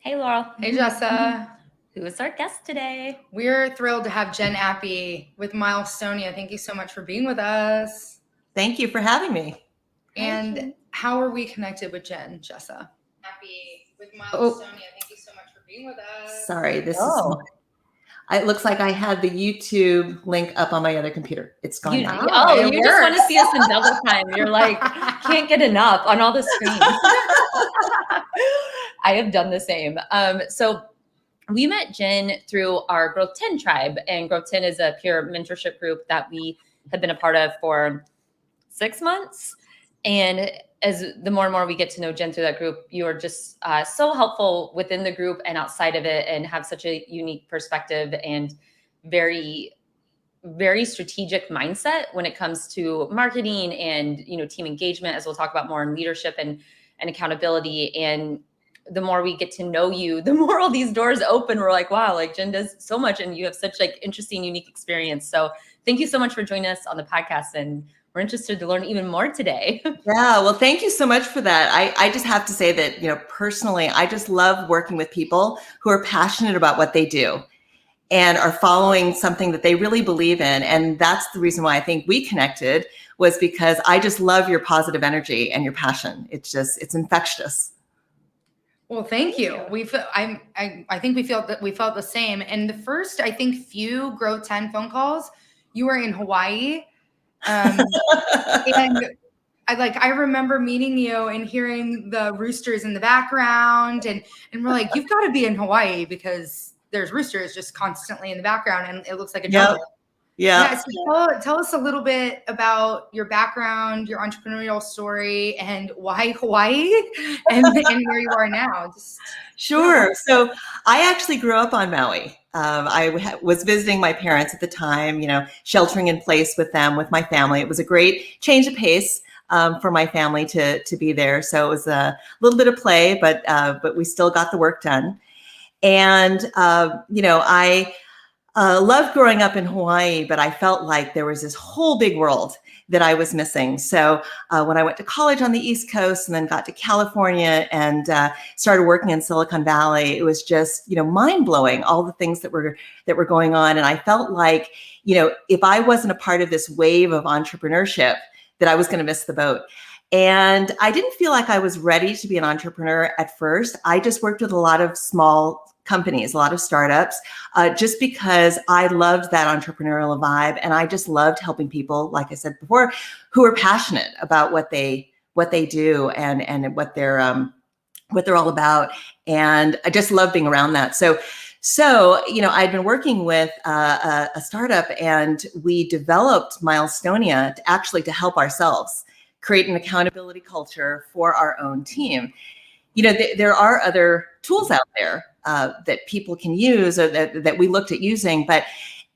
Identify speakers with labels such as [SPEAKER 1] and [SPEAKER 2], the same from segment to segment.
[SPEAKER 1] Hey, Laurel.
[SPEAKER 2] Hey, Jessa.
[SPEAKER 1] Who is our guest today?
[SPEAKER 2] We're thrilled to have Jen Appy with Milestonia. Thank you so much for being with us.
[SPEAKER 3] Thank you for having me.
[SPEAKER 2] And how are we connected with Jen, Jessa? Appy with Milestonia. Thank you so much for being with us.
[SPEAKER 3] Sorry, this is. It looks like I had the YouTube link up on my other computer. It's gone now.
[SPEAKER 1] You just want to see us in double time. You're like, can't get enough on all the screens. I have done the same. So we met Jen through our Growth 10 tribe, and Growth 10 is a peer mentorship group that we have been a part of for 6 months. And as the more and more we get to know Jen through that group, you are just so helpful within the group and outside of it, and have such a unique perspective and very, very strategic mindset when it comes to marketing and, team engagement, as we'll talk about more in leadership and accountability. And the more we get to know you, the more all these doors open. We're like, wow, like Jen does so much, and you have such interesting, unique experience. So thank you so much for joining us on the podcast, and we're interested to learn even more today.
[SPEAKER 3] Yeah, well, thank you so much for that. I just have to say that, personally, I just love working with people who are passionate about what they do and are following something that they really believe in. And that's the reason why I think we connected, was because I just love your positive energy and your passion. It's infectious.
[SPEAKER 2] Well, thank you. I think we felt the same. And the first, I think, few Growth 10 phone calls, you were in Hawaii. And I remember meeting you and hearing the roosters in the background, and we're like, you've got to be in Hawaii because there's roosters just constantly in the background, and it looks like a jungle.
[SPEAKER 3] Yeah.
[SPEAKER 2] So tell us a little bit about your background, your entrepreneurial story, and why Hawaii and where you are now.
[SPEAKER 3] Sure. So I actually grew up on Maui. I was visiting my parents at the time, sheltering in place with them, with my family. It was a great change of pace for my family to be there. So it was a little bit of play, but we still got the work done. And, I loved growing up in Hawaii, but I felt like there was this whole big world that I was missing. So when I went to college on the East Coast and then got to California and started working in Silicon Valley, it was just, mind blowing, all the things that were going on. And I felt like, if I wasn't a part of this wave of entrepreneurship, that I was going to miss the boat. And I didn't feel like I was ready to be an entrepreneur at first. I just worked with a lot of small companies, a lot of startups, just because I loved that entrepreneurial vibe. And I just loved helping people, like I said before, who are passionate about what they do and what they're all about. And I just love being around that. So, I'd been working with a startup, and we developed Milestonia to help ourselves create an accountability culture for our own team. There are other tools out there that people can use, or that we looked at using, but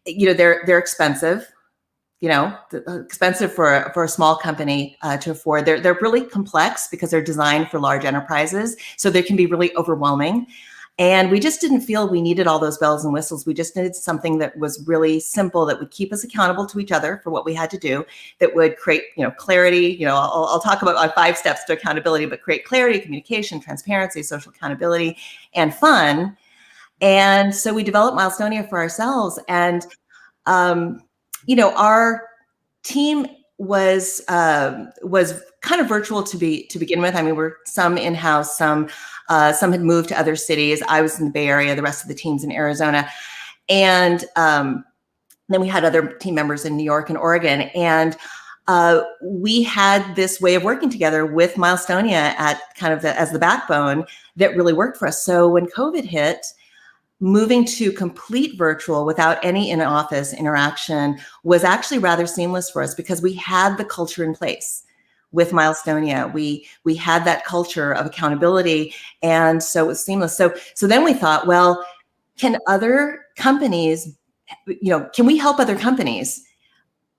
[SPEAKER 3] they're expensive. Expensive for a small company to afford. They're really complex because they're designed for large enterprises, so they can be really overwhelming. And we just didn't feel we needed all those bells and whistles. We just needed something that was really simple, that would keep us accountable to each other for what we had to do, that would create, clarity. I'll talk about 5 steps to accountability, but create clarity, communication, transparency, social accountability, and fun. And so we developed Milestonia for ourselves. And, our team was kind of virtual to begin with. I mean, we're some in-house, some had moved to other cities. I was in the Bay Area, the rest of the team's in Arizona. And then we had other team members in New York and Oregon. And we had this way of working together with Milestonia at kind of as the backbone that really worked for us. So when COVID hit, moving to complete virtual without any in-office interaction was actually rather seamless for us, because we had the culture in place with Milestonia. We had that culture of accountability, and so it was seamless. So then we thought, well, can other companies, can we help other companies,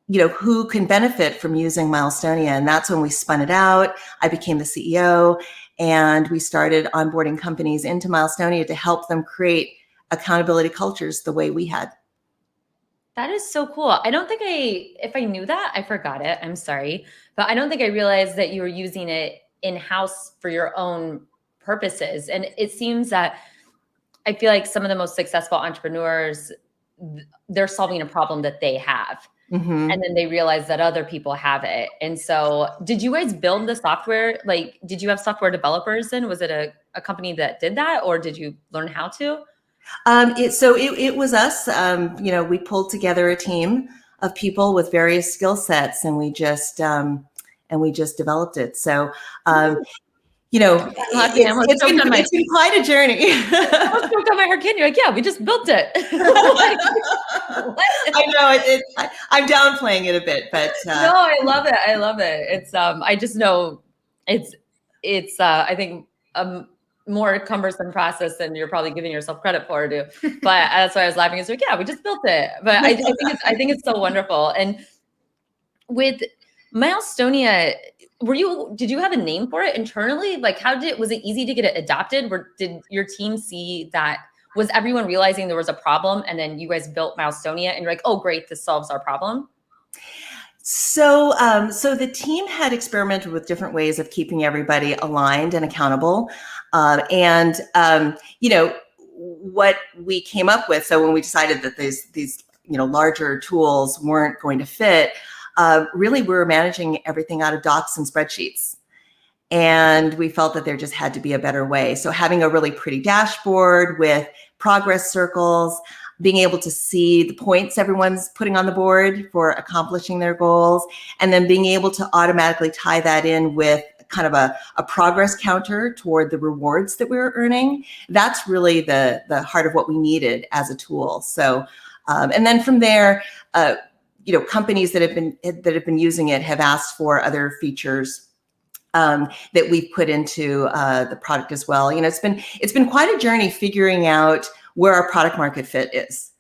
[SPEAKER 3] who can benefit from using Milestonia? And that's when we spun it out. I became the CEO, and we started onboarding companies into Milestonia to help them create accountability cultures the way we had.
[SPEAKER 1] That is so cool. I don't think if I knew that, I forgot it. I'm sorry. But I don't think I realized that you were using it in-house for your own purposes. And it seems that I feel like some of the most successful entrepreneurs, they're solving a problem that they have.
[SPEAKER 3] Mm-hmm.
[SPEAKER 1] And then they realize that other people have it. And so did you guys build the software? Like, did you have software developers then? Was it a company that did that, or did you learn how to?
[SPEAKER 3] It was us. We pulled together a team of people with various skill sets, and we just developed it. So, it's been quite a journey.
[SPEAKER 1] I was stoked on my hair. You're like, yeah, we just built it.
[SPEAKER 3] I know I'm downplaying it a bit, but
[SPEAKER 1] no, I love it. I love it. It's I just know it's I think more cumbersome process than you're probably giving yourself credit for, too. But that's why I was laughing. It's like, yeah, we just built it. But I think it's so wonderful. And with Milestonia, did you have a name for it internally? Like, was it easy to get it adopted? Did your team see that? Was everyone realizing there was a problem, and then you guys built Milestonia and you're like, oh, great, this solves our problem?
[SPEAKER 3] So the team had experimented with different ways of keeping everybody aligned and accountable. What we came up with. So when we decided that these larger tools weren't going to fit, really we were managing everything out of docs and spreadsheets. And we felt that there just had to be a better way. So having a really pretty dashboard with progress circles, being able to see the points everyone's putting on the board for accomplishing their goals, and then being able to automatically tie that in with kind of a progress counter toward the rewards that we were earning. That's really the heart of what we needed as a tool. So, and then from there, companies that have been using it have asked for other features that we've put into the product as well. It's been quite a journey figuring out where our product market fit is.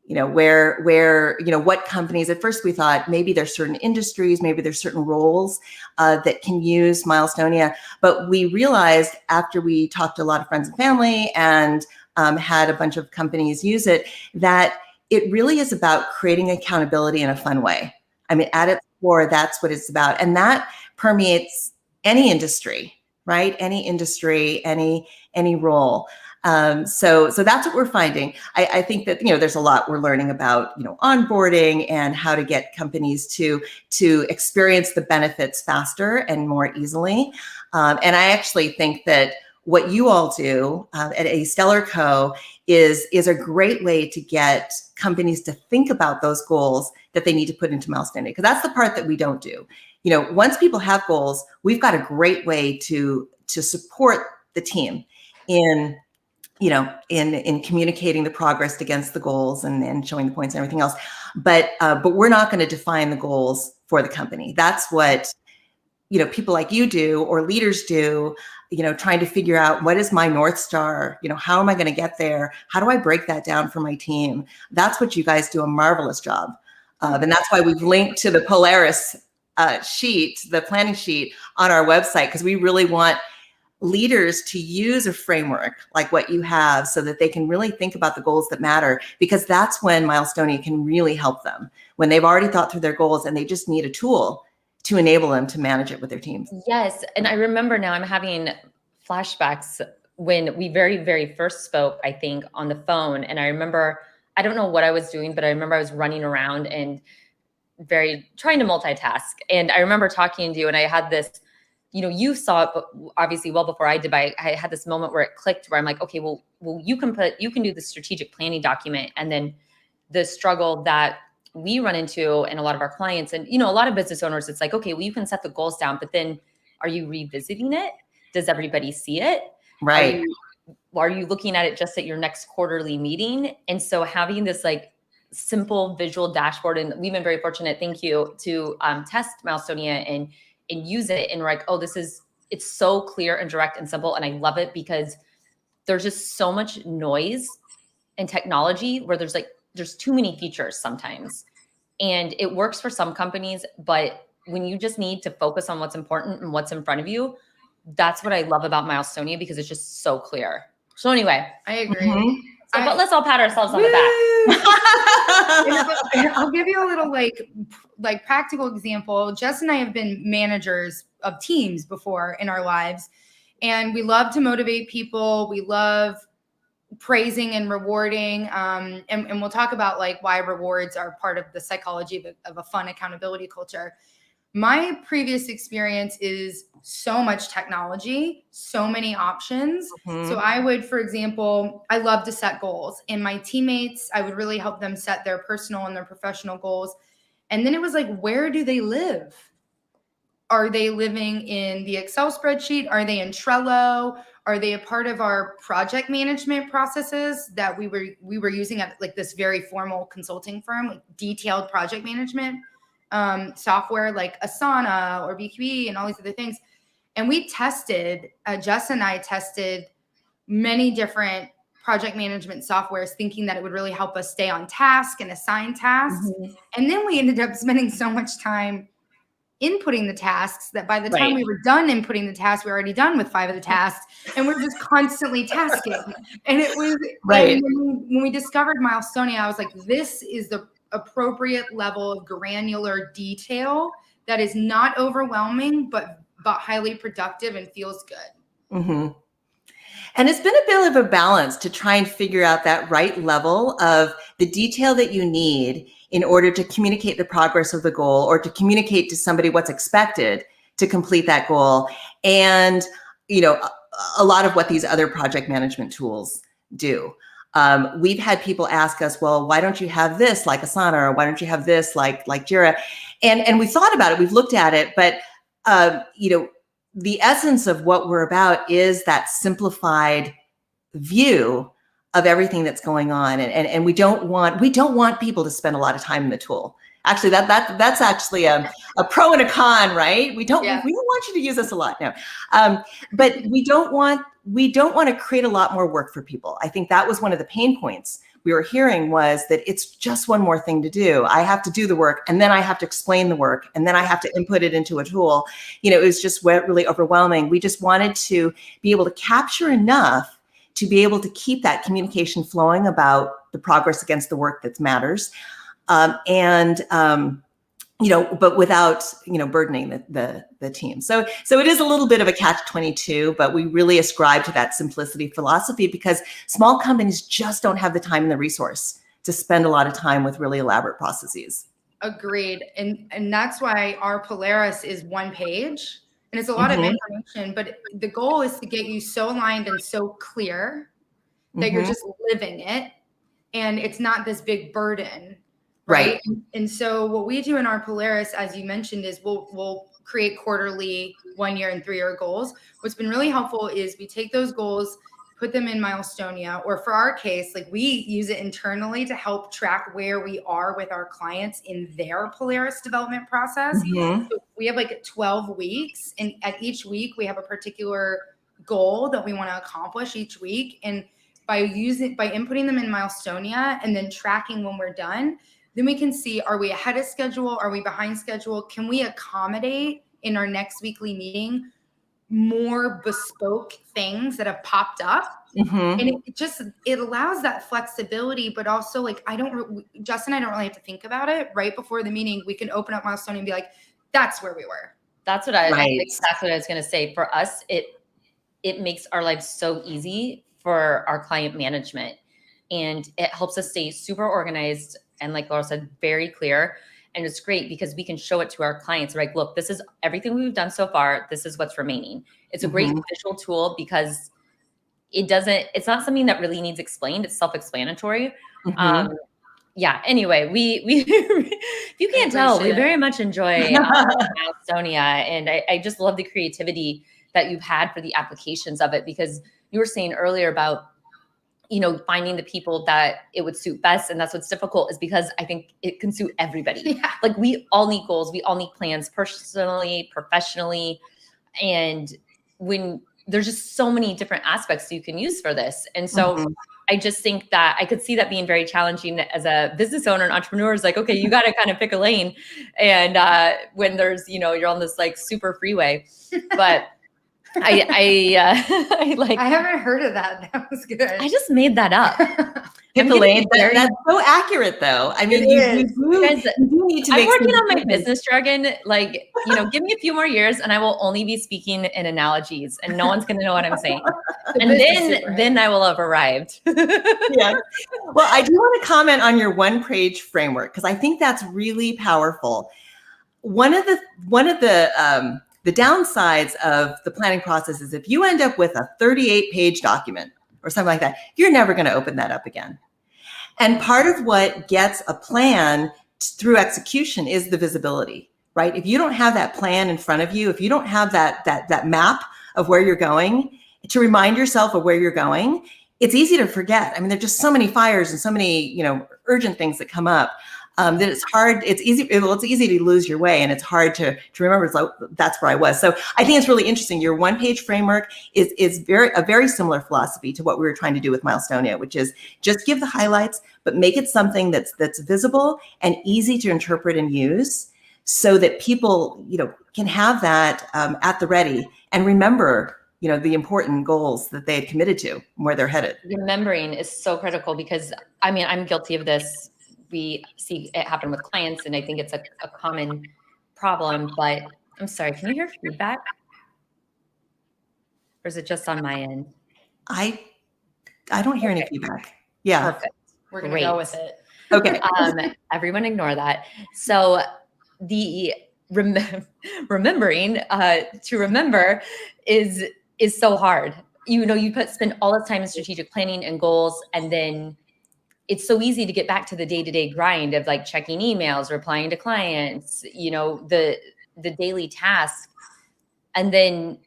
[SPEAKER 3] What companies, at first we thought maybe there's certain industries, maybe there's certain roles that can use Milestonia. But we realized after we talked to a lot of friends and family and had a bunch of companies use it, that it really is about creating accountability in a fun way. I mean, at its core, that's what it's about. And that permeates any industry, right? Any industry, any role. So that's what we're finding. I think that, there's a lot we're learning about, onboarding and how to get companies to experience the benefits faster and more easily. And I actually think that what you all do at A Stellar Co is a great way to get companies to think about those goals that they need to put into Milestonia, because that's the part that we don't do. Once people have goals, we've got a great way to support the team in communicating the progress against the goals and showing the points and everything else. But we're not going to define the goals for the company. That's what, people like you do, or leaders do, trying to figure out what is my North Star? How am I going to get there? How do I break that down for my team? That's what you guys do a marvelous job of. And that's why we've linked to the Polaris sheet, the planning sheet on our website, because we really want leaders to use a framework like what you have so that they can really think about the goals that matter, because that's when Milestonia can really help them, when they've already thought through their goals and they just need a tool to enable them to manage it with their teams.
[SPEAKER 1] Yes. And I remember now I'm having flashbacks when we very, very first spoke, I think, on the phone. And I remember, I don't know what I was doing, but I remember I was running around and trying to multitask. And I remember talking to you, and I had this, you saw it, but obviously well before I did, but I had this moment where it clicked, where I'm like, okay, well, you can do the strategic planning document. And then the struggle that we run into in a lot of our clients, and, a lot of business owners, it's like, okay, well, you can set the goals down, but then are you revisiting it? Does everybody see it?
[SPEAKER 3] Right.
[SPEAKER 1] Are you looking at it just at your next quarterly meeting? And so having this simple visual dashboard, and we've been very fortunate, thank you, to test Milestonia and use it. And we're like, oh, it's so clear and direct and simple. And I love it because there's just so much noise and technology where there's too many features sometimes. And it works for some companies, but when you just need to focus on what's important and what's in front of you, that's what I love about Milestonia, because it's just so clear. So anyway,
[SPEAKER 2] I agree.
[SPEAKER 3] Mm-hmm.
[SPEAKER 1] But let's all pat ourselves on the back.
[SPEAKER 2] I'll give you a little like practical example. Jess and I have been managers of teams before in our lives, and we love to motivate people. We love praising and rewarding. And we'll talk about like why rewards are part of the psychology of a fun accountability culture. My previous experience is so much technology, so many options.
[SPEAKER 3] Mhm.
[SPEAKER 2] So I would, for example, I love to set goals, and my teammates, I would really help them set their personal and their professional goals. And then it was like, where do they live? Are they living in the Excel spreadsheet? Are they in Trello? Are they a part of our project management processes that we were using at like this very formal consulting firm, like detailed project management software like Asana or BQE and all these other things. And we tested, Jess and I tested many different project management softwares thinking that it would really help us stay on task and assign tasks.
[SPEAKER 3] Mhm.
[SPEAKER 2] And then we ended up spending so much time inputting the tasks that by the time
[SPEAKER 1] Right.
[SPEAKER 2] we were done inputting the tasks, we were already done with 5 of the tasks, and we're just constantly tasking. And it was
[SPEAKER 3] Right.
[SPEAKER 2] and when we discovered Milestonia, I was like, this is the appropriate level of granular detail that is not overwhelming, but highly productive and feels good.
[SPEAKER 3] Mhm. And it's been a bit of a balance to try and figure out that right level of the detail that you need in order to communicate the progress of the goal or to communicate to somebody what's expected to complete that goal. And, a lot of what these other project management tools do. We've had people ask us, well, why don't you have this like Asana, or why don't you have this like Jira? And we thought about it, we've looked at it, but, the essence of what we're about is that simplified view of everything that's going on. And we don't want people to spend a lot of time in the tool. Actually, that's actually a pro and a con, right? We don't want you to use this a lot. No. But we don't want to create a lot more work for people. I think that was one of the pain points we were hearing, was that it's just one more thing to do. I have to do the work, and then I have to explain the work, and then I have to input it into a tool. It was just really overwhelming. We just wanted to be able to capture enough to be able to keep that communication flowing about the progress against the work that matters. But without, burdening the team. So it is a little bit of a catch-22, but we really ascribe to that simplicity philosophy because small companies just don't have the time and the resource to spend a lot of time with really elaborate processes.
[SPEAKER 2] Agreed. And that's why our Polaris is one page, and it's a lot of information, but the goal is to get you so aligned and so clear that you're just living it, and it's not this big burden. Right. And so what we do in our Polaris, as you mentioned, is we'll create quarterly, 1 year and 3 year goals. What's been really helpful is we take those goals, put them in Milestonia, or for our case, like we use it internally to help track where we are with our clients in their Polaris development process. So we have like 12 weeks, and at each week we have a particular goal that we want to accomplish each week. And by inputting them in Milestonia and then tracking when we're done, then we can see, are we ahead of schedule? Are we behind schedule? Can we accommodate in our next weekly meeting more bespoke things that have popped up? And it allows that flexibility, but also like, Jess and I don't really have to think about it. Right before the meeting, we can open up Milestonia and be like, that's where we were.
[SPEAKER 1] That's exactly what I was going to say. For us, it makes our lives so easy for our client management, and it helps us stay super organized. And like Laura said, very clear. And it's great because we can show it to our clients. Like, look, this is everything we've done so far. This is what's remaining. It's a great visual tool because it's not something that really needs explained. It's self-explanatory. Anyway, we if you can't tell, we very much enjoy Milestonia. And I just love the creativity that you've had for the applications of it, because you were saying earlier about, finding the people that it would suit best. And that's what's difficult, is because I think it can suit everybody.
[SPEAKER 2] Yeah.
[SPEAKER 1] Like we all need goals. We all need plans, personally, professionally. And when there's just so many different aspects you can use for this. And so I just think that I could see that being very challenging as a business owner and entrepreneur. Is like, okay, you got to kind of pick a lane. And when there's, you're on this like super freeway, but I haven't
[SPEAKER 2] heard of that. That was good.
[SPEAKER 1] I just made that up.
[SPEAKER 3] Hit the lane. That's so accurate, though. I mean, you do need to make.
[SPEAKER 1] I'm working on my business jargon. Like, give me a few more years, and I will only be speaking in analogies, and no one's going to know what I'm saying. And then I will have arrived.
[SPEAKER 3] Yeah. Well, I do want to comment on your one-page framework because I think that's really powerful. One of the downsides of the planning process is if you end up with a 38-page document or something like that, you're never going to open that up again. And part of what gets a plan through execution is the visibility, right? If you don't have that plan in front of you, if you don't have that map of where you're going, to remind yourself of where you're going, it's easy to forget. I mean, there's just so many fires and so many, urgent things that come up that it's hard. It's easy to lose your way, and it's hard to remember. It's like, that's where I was. So I think it's really interesting. Your one-page framework is a very similar philosophy to what we were trying to do with Milestonia, which is just give the highlights, but make it something that's visible and easy to interpret and use, so that people can have that at the ready and remember the important goals that they had committed to, where they're headed.
[SPEAKER 1] Remembering is so critical because, I'm guilty of this. We see it happen with clients, and I think it's a common problem, but I'm sorry, can you hear feedback? Or is it just on my end?
[SPEAKER 3] I don't hear any feedback. Yeah.
[SPEAKER 1] Perfect.
[SPEAKER 2] We're going to go with it.
[SPEAKER 3] Okay.
[SPEAKER 1] Everyone ignore that. So the remembering to remember is so hard. You spend all this time in strategic planning and goals, and then it's so easy to get back to the day-to-day grind of like checking emails, replying to clients, the daily task. And then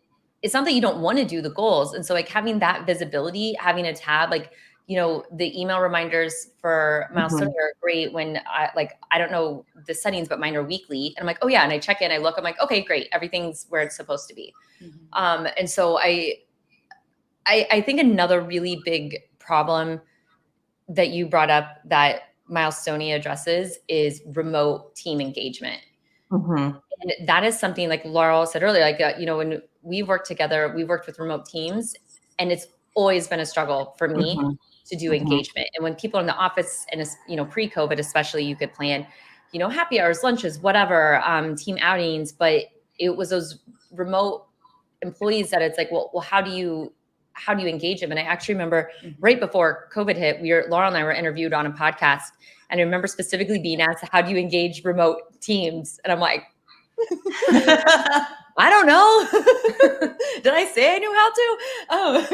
[SPEAKER 1] it's not that you don't want to do the goals. And so like having that visibility, having a tab, like, the email reminders for Milestonia are great when I don't know the settings, but mine are weekly. And I'm like, oh yeah. And I check in, I look, I'm like, okay, great. Everything's where it's supposed to be. And so I think another really big problem that you brought up that Milestonia addresses is remote team engagement. And that is something like Laurel said earlier, like, when we've worked together, we've worked with remote teams, and it's always been a struggle for me to do engagement. And when people are in the office and, pre-COVID, especially, you could plan, happy hours, lunches, whatever, team outings, but it was those remote employees that it's like, well, how do you engage them? And I actually remember right before COVID hit, Laurel and I were interviewed on a podcast, and I remember specifically being asked, how do you engage remote teams? And I'm like, I don't know. Did I say I knew how to? Oh,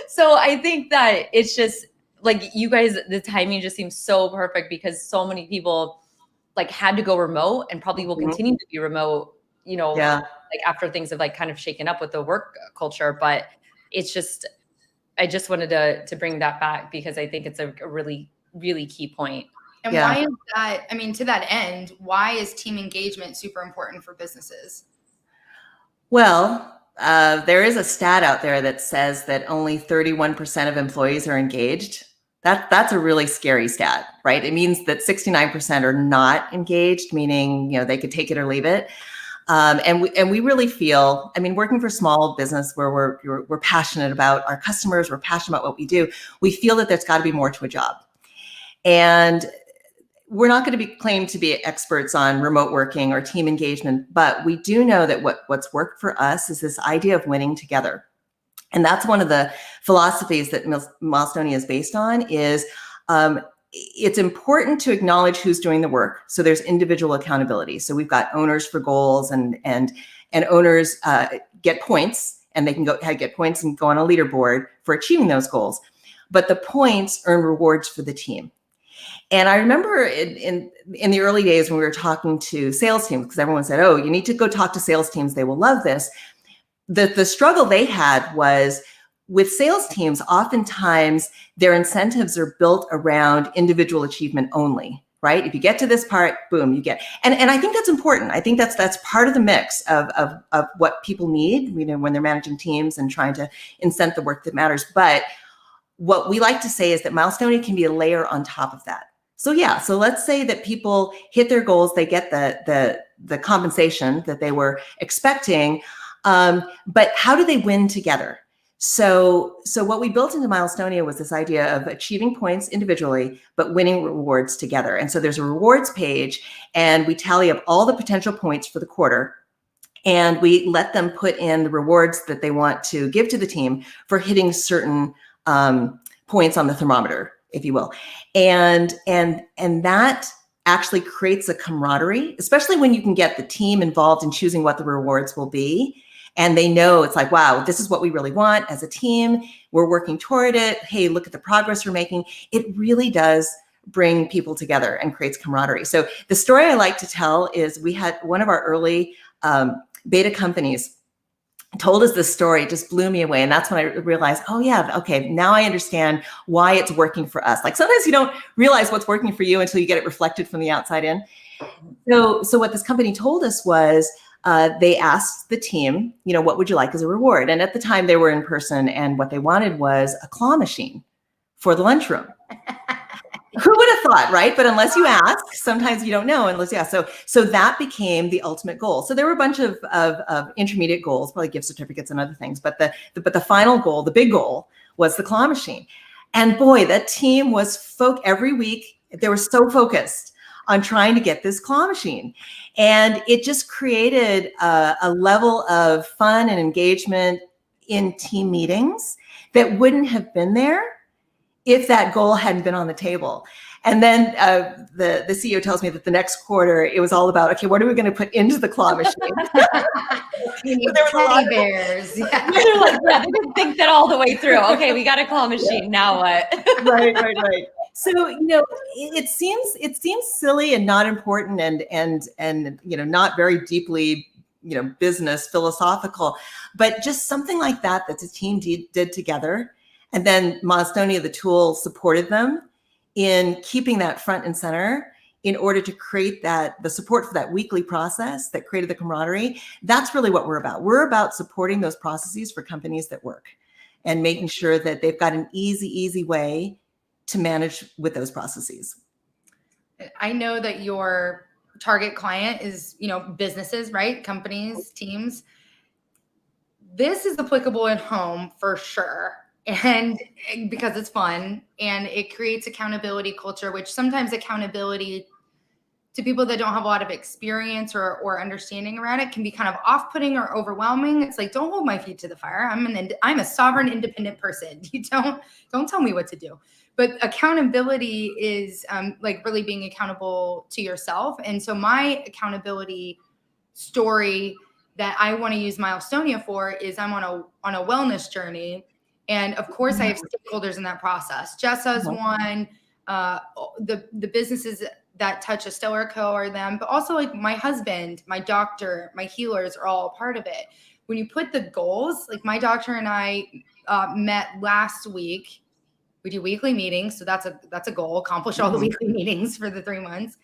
[SPEAKER 1] so I think that it's just like you guys, the timing just seems so perfect because so many people like had to go remote and probably will continue to be remote, like after things have like kind of shaken up with the work culture. But it's just, I just wanted to bring that back because I think it's a really, really key point.
[SPEAKER 2] And why is that? To that end, why is team engagement super important for businesses?
[SPEAKER 3] Well, there is a stat out there that says that only 31% of employees are engaged. That's a really scary stat, right? It means that 69% are not engaged, meaning, they could take it or leave it. And we really feel, working for small business where we're passionate about our customers, we're passionate about what we do. We feel that there's got to be more to a job. And we're not going to be claimed to be experts on remote working or team engagement, but we do know that what's worked for us is this idea of winning together. And that's one of the philosophies that Milestonia is based on is it's important to acknowledge who's doing the work. So there's individual accountability. So we've got owners for goals and owners get points, and they can get points and go on a leaderboard for achieving those goals. But the points earn rewards for the team. And I remember in the early days when we were talking to sales teams, because everyone said, oh, you need to go talk to sales teams. They will love this. The struggle they had was with sales teams, oftentimes their incentives are built around individual achievement only, right? If you get to this part, boom, you get. And I think that's important. I think that's part of the mix of what people need, when they're managing teams and trying to incent the work that matters. But what we like to say is that Milestonia can be a layer on top of that. So let's say that people hit their goals, they get the compensation that they were expecting, but how do they win together? So what we built into Milestonia was this idea of achieving points individually, but winning rewards together. And so there's a rewards page, and we tally up all the potential points for the quarter. And we let them put in the rewards that they want to give to the team for hitting certain points on the thermometer, if you will. And that actually creates a camaraderie, especially when you can get the team involved in choosing what the rewards will be. And they know it's like, wow, this is what we really want as a team. We're working toward it. Hey, look at the progress we're making. It really does bring people together and creates camaraderie. So the story I like to tell is we had one of our early beta companies told us this story. It just blew me away. And that's when I realized, oh yeah, okay, now I understand why it's working for us. Like sometimes you don't realize what's working for you until you get it reflected from the outside in. So what this company told us was, they asked the team, what would you like as a reward? And at the time they were in person, and what they wanted was a claw machine for the lunchroom. Who would have thought, right? But unless you ask, sometimes you don't know unless you ask. So that became the ultimate goal. So there were a bunch of intermediate goals, probably gift certificates and other things. But the final goal, the big goal, was the claw machine. And boy, that team was every week, they were so focused on trying to get this claw machine. And it just created a level of fun and engagement in team meetings that wouldn't have been there if that goal hadn't been on the table. And then the CEO tells me that the next quarter, it was all about, okay, what are we going to put into the claw machine?
[SPEAKER 2] We need teddy bears. Yeah.
[SPEAKER 1] They're like, yeah, they didn't think that all the way through. Okay, we got a claw machine. Yeah. Now what?
[SPEAKER 3] Right. So, it seems silly and not important and not very deeply, business philosophical, but just something like that the team did together. And then Milestonia, the tool, supported them in keeping that front and center in order to create the support for that weekly process that created the camaraderie. That's really what we're about. We're about supporting those processes for companies that work and making sure that they've got an easy way to manage with those processes.
[SPEAKER 2] I know that your target client is, businesses, right? Companies, teams. This is applicable at home for sure. And because it's fun and it creates accountability culture, which sometimes accountability to people that don't have a lot of experience or understanding around it can be kind of off-putting or overwhelming. It's like, don't hold my feet to the fire. I'm a sovereign, independent person. You don't tell me what to do. But accountability is like really being accountable to yourself. And so my accountability story that I want to use Milestonia for is I'm on a wellness journey. And of course, I have stakeholders in that process. Jessa's one, the businesses that touch a Stellar Co are them, but also like my husband, my doctor, my healers are all a part of it. When you put the goals, like my doctor and I met last week. We do weekly meetings. So that's a goal, accomplish all the weekly meetings for the 3 months.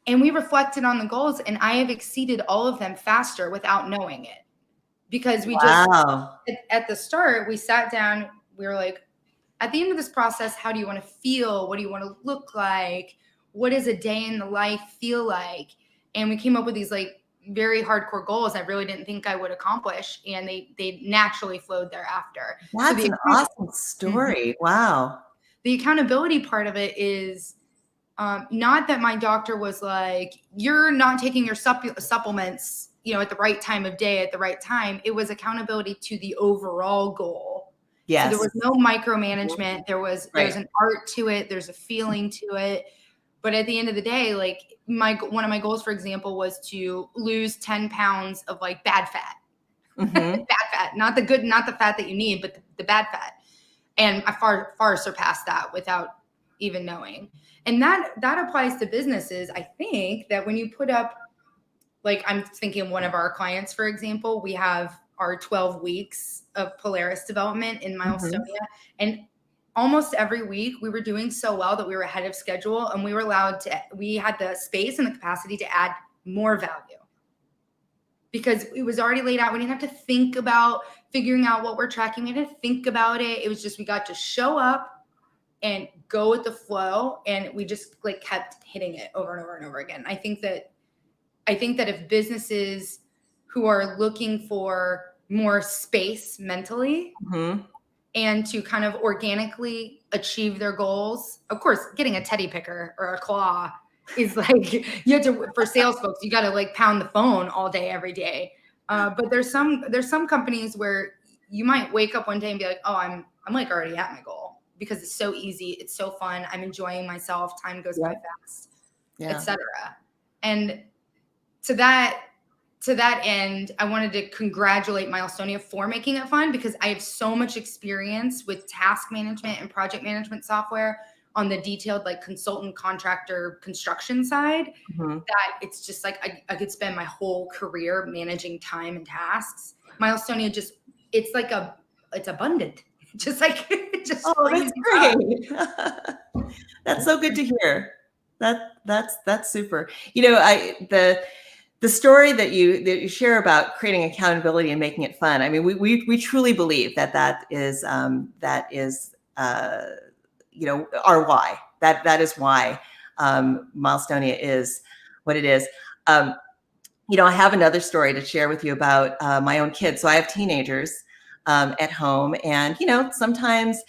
[SPEAKER 2] And we reflected on the goals, and I have exceeded all of them faster without knowing it. Because we just, at the start, we sat down, we were like, at the end of this process, how do you want to feel? What do you want to look like? What does a day in the life feel like? And we came up with these like very hardcore goals I really didn't think I would accomplish. And they naturally flowed thereafter.
[SPEAKER 3] That's an awesome story. Wow.
[SPEAKER 2] The accountability part of it is not that my doctor was like, you're not taking your supplements at the right time of day at the right time. It was accountability to the overall goal.
[SPEAKER 3] Yes.
[SPEAKER 2] So there was no micromanagement. There's an art to it. There's a feeling to it. But at the end of the day, like one of my goals, for example, was to lose 10 pounds of like bad fat, bad fat, not the fat that you need, but the bad fat. And I far surpassed that without even knowing. And that applies to businesses. I think that when you put up, like I'm thinking one of our clients, for example, we have our 12 weeks of Polaris development in Milestonia. And almost every week we were doing so well that we were ahead of schedule, and we had the space and the capacity to add more value because it was already laid out. We didn't have to think about figuring out what we're tracking. We didn't think about it. It was just, we got to show up and go with the flow. And we just like kept hitting it over and over and over again. I think that if businesses who are looking for more space mentally
[SPEAKER 3] Mm-hmm.
[SPEAKER 2] and to kind of organically achieve their goals. Of course, getting a teddy picker or a claw is like, you have to, for sales folks, you got to like pound the phone all day, every day. But there's some companies where you might wake up one day and be like, oh, I'm like already at my goal because it's so easy. It's so fun. I'm enjoying myself. Time goes by fast, etc. And to that end, I wanted to congratulate Milestonia for making it fun because I have so much experience with task management and project management software on the detailed like consultant, contractor, construction side that it's just like I could spend my whole career managing time and tasks. Milestonia just, it's abundant. Just like, just
[SPEAKER 3] Oh, that's great. That's so good to hear. That's super. The story that you share about creating accountability and making it fun. I mean, we truly believe that is our why. That is why Milestonia is what it is. I have another story to share with you about my own kids. So I have teenagers at home, and sometimes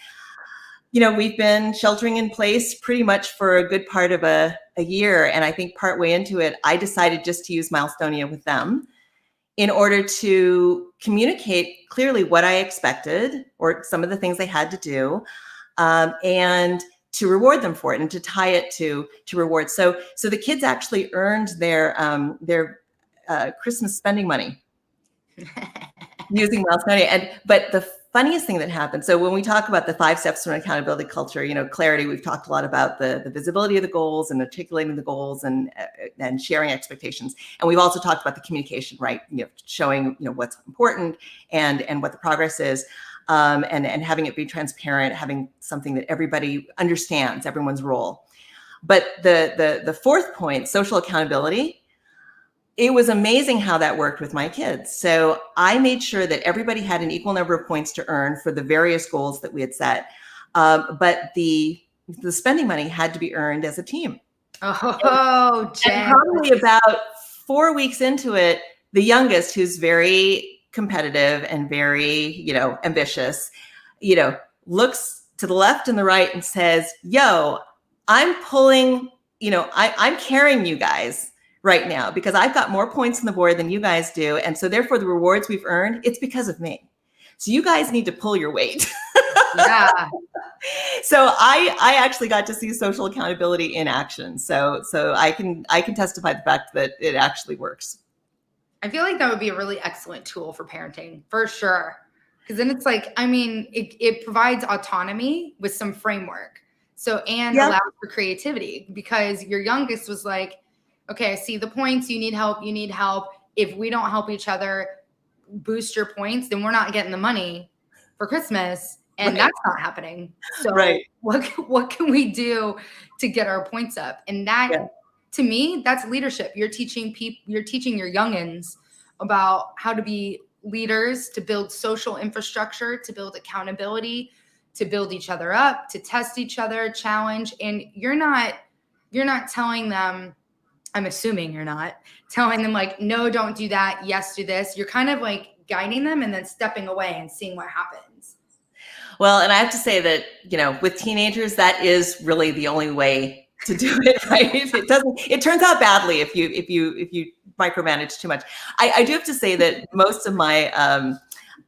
[SPEAKER 3] we've been sheltering in place pretty much for a good part of a year. And I think partway into it, I decided just to use Milestonia with them in order to communicate clearly what I expected or some of the things they had to do, and to reward them for it and to tie it to rewards. So the kids actually earned their Christmas spending money using Milestonia. But the funniest thing that happened, so when we talk about the 5 steps to an accountability culture, clarity, we've talked a lot about the visibility of the goals and articulating the goals and sharing expectations. And we've also talked about the communication, right? Showing, what's important and what the progress is, and having it be transparent, having something that everybody understands, everyone's role. But the fourth point, social accountability, it was amazing how that worked with my kids. So I made sure that everybody had an equal number of points to earn for the various goals that we had set. But the spending money had to be earned as a team.
[SPEAKER 2] Oh,
[SPEAKER 3] and probably about 4 weeks into it, the youngest, who's very competitive and very, ambitious, looks to the left and the right and says, yo, I'm pulling, I'm carrying you guys right now because I've got more points on the board than you guys do. And so therefore the rewards we've earned, it's because of me. So you guys need to pull your weight.
[SPEAKER 2] Yeah.
[SPEAKER 3] So I actually got to see social accountability in action. So I can testify the fact that it actually works.
[SPEAKER 2] I feel like that would be a really excellent tool for parenting, for sure. Because then it's like, I mean, it provides autonomy with some framework. So, and allows for creativity because your youngest was like, okay, I see the points. You need help. If we don't help each other boost your points, then we're not getting the money for Christmas. And that's not happening. So what can we do to get our points up? And that, to me, that's leadership. You're teaching your youngins about how to be leaders, to build social infrastructure, to build accountability, to build each other up, to test each other, challenge. And you're not telling them, I'm assuming you're not telling them like, no, don't do that. Yes, do this. You're kind of like guiding them and then stepping away and seeing what happens.
[SPEAKER 3] Well, and I have to say that, with teenagers, that is really the only way to do it, right? It turns out badly if you micromanage too much. I do have to say that most of my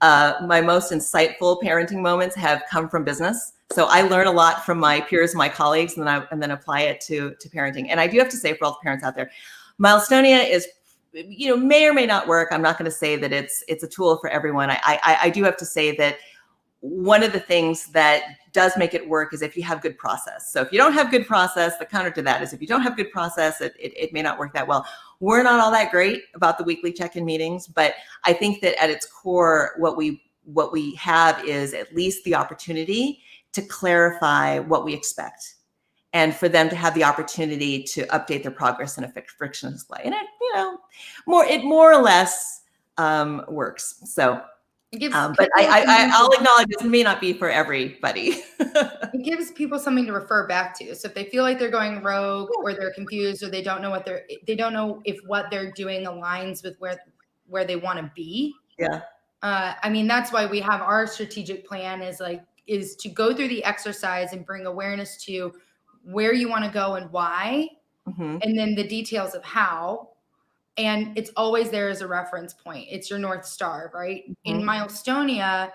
[SPEAKER 3] my most insightful parenting moments have come from business. So I learn a lot from my peers, my colleagues, and then apply it to parenting. And I do have to say, for all the parents out there, Milestonia is, may or may not work. I'm not going to say that it's a tool for everyone. I do have to say that one of the things that does make it work is if you have good process. So if you don't have good process, the counter to that is if you don't have good process, it may not work that well. We're not all that great about the weekly check-in meetings, but I think that at its core, what we have is at least the opportunity to clarify what we expect and for them to have the opportunity to update their progress in a frictionless way. And it more or less works. So, but I'll acknowledge this may not be for everybody.
[SPEAKER 2] It gives people something to refer back to. So if they feel like they're going rogue or they're confused or they don't know if what they're doing aligns with where they want to be.
[SPEAKER 3] Yeah.
[SPEAKER 2] I mean, that's why we have our strategic plan is to go through the exercise and bring awareness to where you want to go and why, and then the details of how. And it's always there as a reference point. It's your North Star, right? In Milestonia,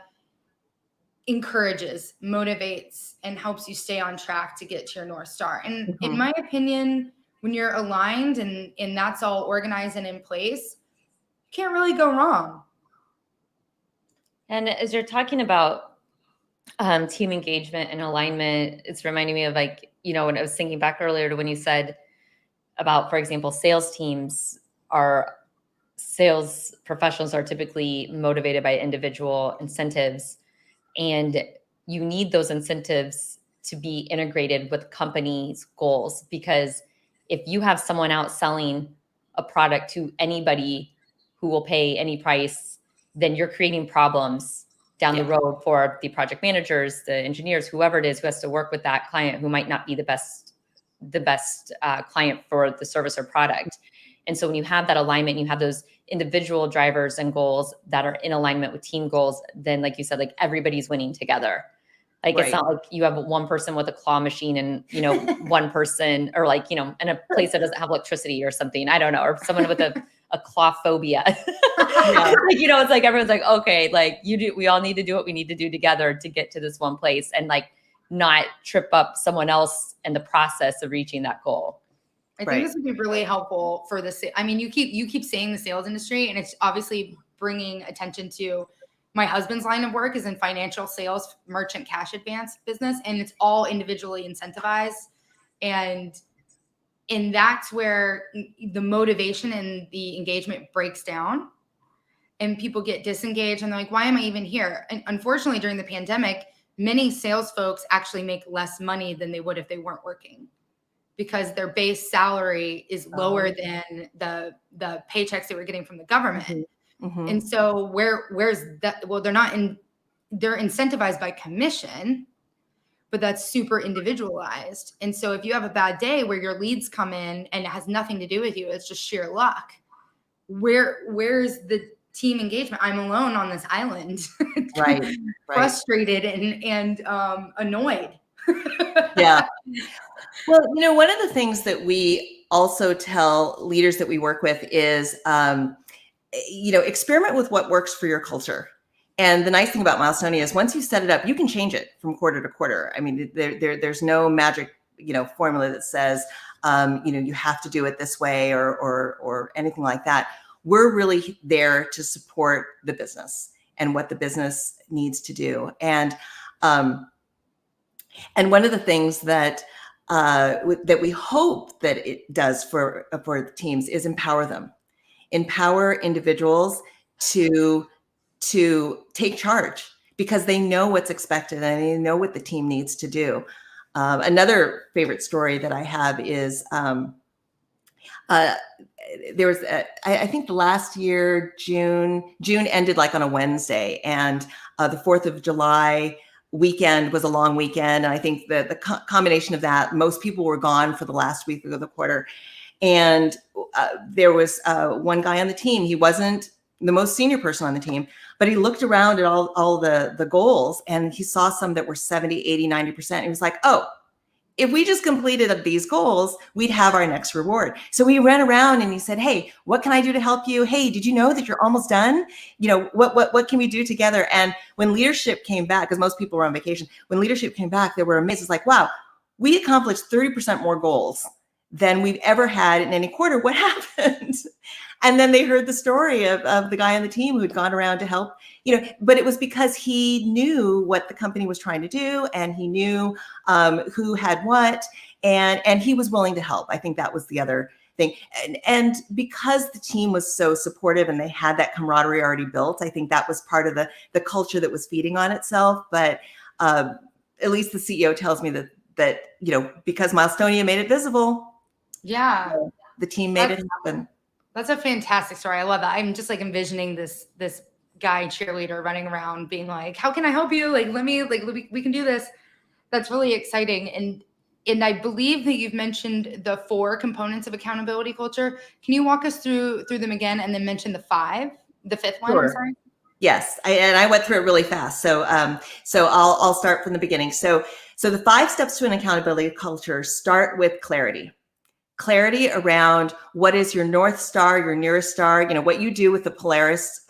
[SPEAKER 2] encourages, motivates, and helps you stay on track to get to your North Star. And in my opinion, when you're aligned and that's all organized and in place, you can't really go wrong.
[SPEAKER 1] And as you're talking about team engagement and alignment, it's reminding me of like, you know, when I was thinking back earlier to when you said about, for example, sales professionals are typically motivated by individual incentives, and you need those incentives to be integrated with companies' goals, because if you have someone out selling a product to anybody who will pay any price, then you're creating problems down the road for the project managers, the engineers, whoever it is who has to work with that client who might not be the best client for the service or product. And so when you have that alignment, you have those individual drivers and goals that are in alignment with team goals, then like you said, like everybody's winning together. Like It's not like you have one person with a claw machine and, you know, one person, or like, you know, in a place that doesn't have electricity or something, I don't know, or someone with a claw phobia. Like, you know, it's like, everyone's like, okay, like we all need to do what we need to do together to get to this one place, and like not trip up someone else in the process of reaching that goal.
[SPEAKER 2] I think this would be really helpful for this. I mean, you keep saying the sales industry, and it's obviously bringing attention to my husband's line of work is in financial sales, merchant cash advance business, and it's all individually incentivized. And that's where the motivation and the engagement breaks down, and people get disengaged, and they're like, why am I even here? And unfortunately, during the pandemic, many sales folks actually make less money than they would if they weren't working, because their base salary is lower than the paychecks they were getting from the government. And so where's that? Well, they're incentivized by commission, but that's super individualized. And so if you have a bad day where your leads come in and it has nothing to do with you, it's just sheer luck, where's the team engagement? I'm alone on this island, frustrated and annoyed.
[SPEAKER 3] Yeah. Well, you know, one of the things that we also tell leaders that we work with is, you know, experiment with what works for your culture. And the nice thing about Milestonia is once you set it up, you can change it from quarter to quarter. I mean, there's no magic, you know, formula that says, you know, you have to do it this way or anything like that. We're really there to support the business and what the business needs to do. And one of the things that we hope that it does for the teams is empower them. Empower individuals to take charge, because they know what's expected and they know what the team needs to do. Another favorite story that I have is there was I think the last year June ended like on a Wednesday, and the 4th of July weekend was a long weekend, and I think the combination of that, most people were gone for the last week of the quarter. And there was one guy on the team. He wasn't the most senior person on the team, but he looked around at all the goals, and he saw some that were 70, 80, 90%. He was like, oh, if we just completed these goals, we'd have our next reward. So he ran around and he said, hey, what can I do to help you? Hey, did you know that you're almost done? You know, what can we do together? And when leadership came back, because most people were on vacation, when leadership came back, they were amazed. It's like, wow, we accomplished 30% more goals than we've ever had in any quarter. What happened? And then they heard the story of the guy on the team who'd gone around to help, you know, but it was because he knew what the company was trying to do, and he knew who had what, and he was willing to help. I think that was the other thing. And because the team was so supportive and they had that camaraderie already built, I think that was part of the culture that was feeding on itself. But at least the CEO tells me that, you know, because Milestonia made it visible, the team made it happen.
[SPEAKER 2] That's a fantastic story. I love that. I'm just like envisioning this guy cheerleader running around being like, how can I help you? Like, we can do this. That's really exciting. And I believe that you've mentioned the 4 components of accountability culture. Can you walk us through them again and then mention the 5, the 5th one?
[SPEAKER 3] Sure.
[SPEAKER 2] I'm sorry.
[SPEAKER 3] Yes, and I went through it really fast. So I'll start from the beginning. So the 5 steps to an accountability culture start with clarity. Clarity around what is your North Star, your nearest star, what you do with the Polaris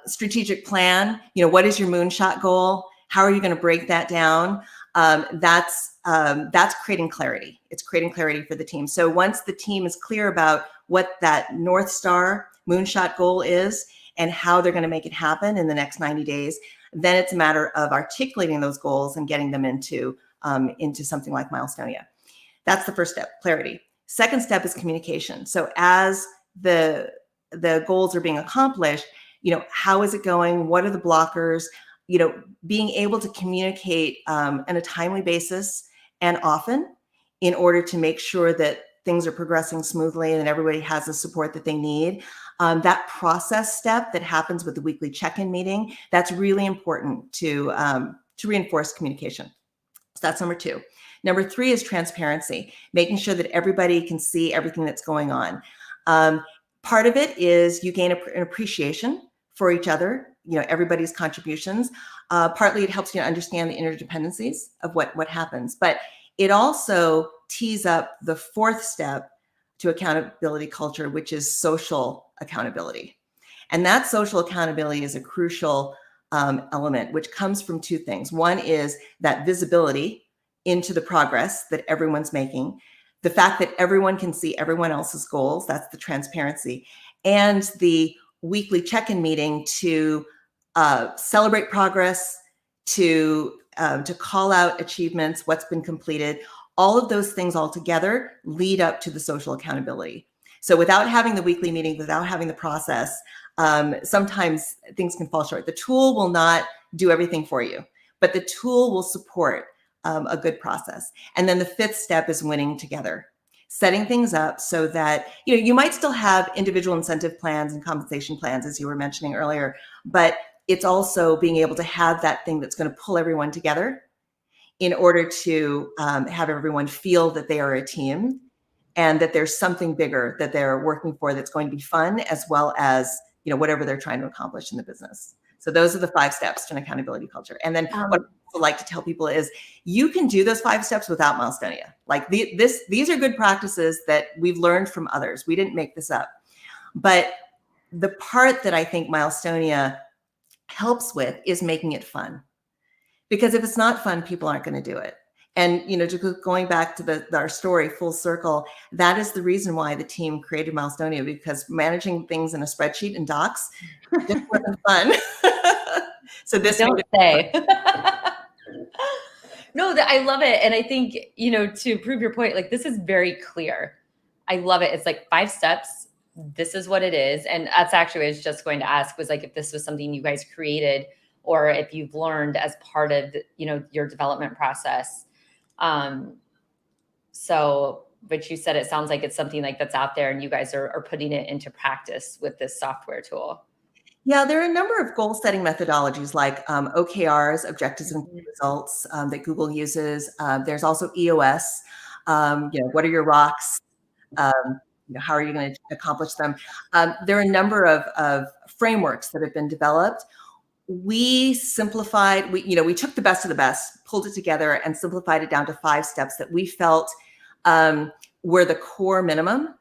[SPEAKER 3] strategic plan, what is your moonshot goal? How are you going to break that down? That's creating clarity. It's creating clarity for the team. So once the team is clear about what that North Star moonshot goal is and how they're going to make it happen in the next 90 days, then it's a matter of articulating those goals and getting them into something like Milestonia. That's the first step, clarity. Second step is communication. So as the goals are being accomplished, how is it going? What are the blockers? Being able to communicate on a timely basis and often in order to make sure that things are progressing smoothly and everybody has the support that they need. That process step that happens with the weekly check-in meeting, that's really important to reinforce communication. So that's number 2. Number 3 is transparency, making sure that everybody can see everything that's going on. Part of it is you gain an appreciation for each other, everybody's contributions. Partly it helps you to understand the interdependencies of what happens, but it also tees up the 4th step to accountability culture, which is social accountability. And that social accountability is a crucial element, which comes from 2 things. One is that visibility into the progress that everyone's making, the fact that everyone can see everyone else's goals, that's the transparency, and the weekly check-in meeting to celebrate progress, to call out achievements, what's been completed. All of those things all together lead up to the social accountability. So without having the weekly meeting, without having the process, sometimes things can fall short. The tool will not do everything for you, but the tool will support a good process. And then the 5th step is winning together, setting things up so that, you might still have individual incentive plans and compensation plans, as you were mentioning earlier, but it's also being able to have that thing that's going to pull everyone together in order to have everyone feel that they are a team and that there's something bigger that they're working for that's going to be fun, as well as, whatever they're trying to accomplish in the business. So those are the 5 steps to an accountability culture. And then what I also like to tell people is you can do those 5 steps without Milestonia. Like these are good practices that we've learned from others. We didn't make this up. But the part that I think Milestonia helps with is making it fun. Because if it's not fun, people aren't going to do it. And, just going back to our story full circle, that is the reason why the team created Milestonia, because managing things in a spreadsheet and docs just wasn't fun. So this
[SPEAKER 1] don't say. No, I love it. And I think, to prove your point, like this is very clear. I love it. It's like 5 steps. This is what it is. And that's actually what I was just going to ask, was like, if this was something you guys created or if you've learned as part of, your development process. But you said it sounds like it's something like that's out there and you guys are putting it into practice with this software tool.
[SPEAKER 3] Yeah, there are a number of goal setting methodologies like OKRs, objectives and results, that Google uses. There's also EOS. What are your rocks? How are you going to accomplish them? There are a number of frameworks that have been developed. We simplified, we took the best of the best, pulled it together and simplified it down to 5 steps that we felt were the core minimum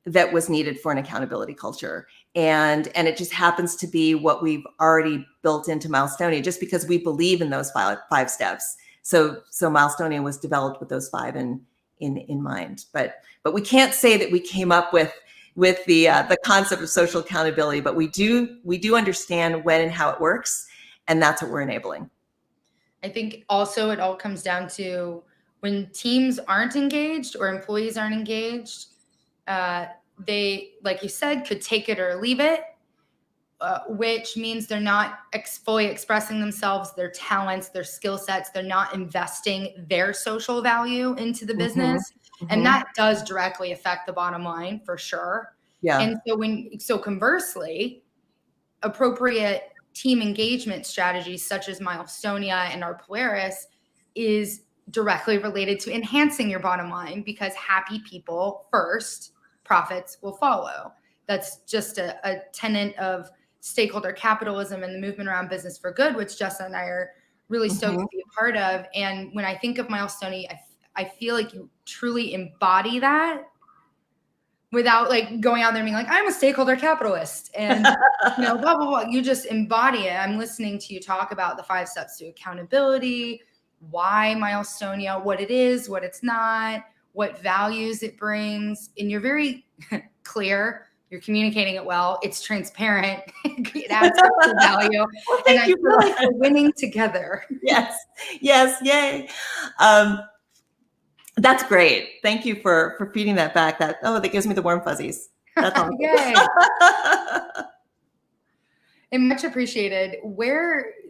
[SPEAKER 3] that was needed for an accountability culture. And it just happens to be what we've already built into Milestonia, just because we believe in those 5 steps. So Milestonia was developed with those 5 in mind. But we can't say that we came up with the concept of social accountability, but we do understand when and how it works, and that's what we're enabling.
[SPEAKER 2] I think also it all comes down to when teams aren't engaged or employees aren't engaged, they, like you said, could take it or leave it, which means they're not fully expressing themselves, their talents, their skill sets. They're not investing their social value into the business. And that does directly affect the bottom line for sure. Yeah. And so conversely, appropriate team engagement strategies such as Milestonia and our Polaris is directly related to enhancing your bottom line, because happy people first, profits will follow. That's just a tenet of stakeholder capitalism and the movement around business for good, which Jessa and I are really stoked to be a part of. And when I think of Milestonia, I feel like you truly embody that without like going out there and being like, I'm a stakeholder capitalist and blah, blah, blah. You just embody it. I'm listening to you talk about the 5 steps to accountability, why Milestonia, what it is, what it's not, what values it brings. And you're very clear. You're communicating it well. It's transparent. It adds up to value.
[SPEAKER 3] Well,
[SPEAKER 2] and I feel like we're winning together.
[SPEAKER 3] Yes. Yay. That's great. Thank you for feeding that back. That gives me the warm fuzzies. That's awesome.
[SPEAKER 2] Yay. And much appreciated.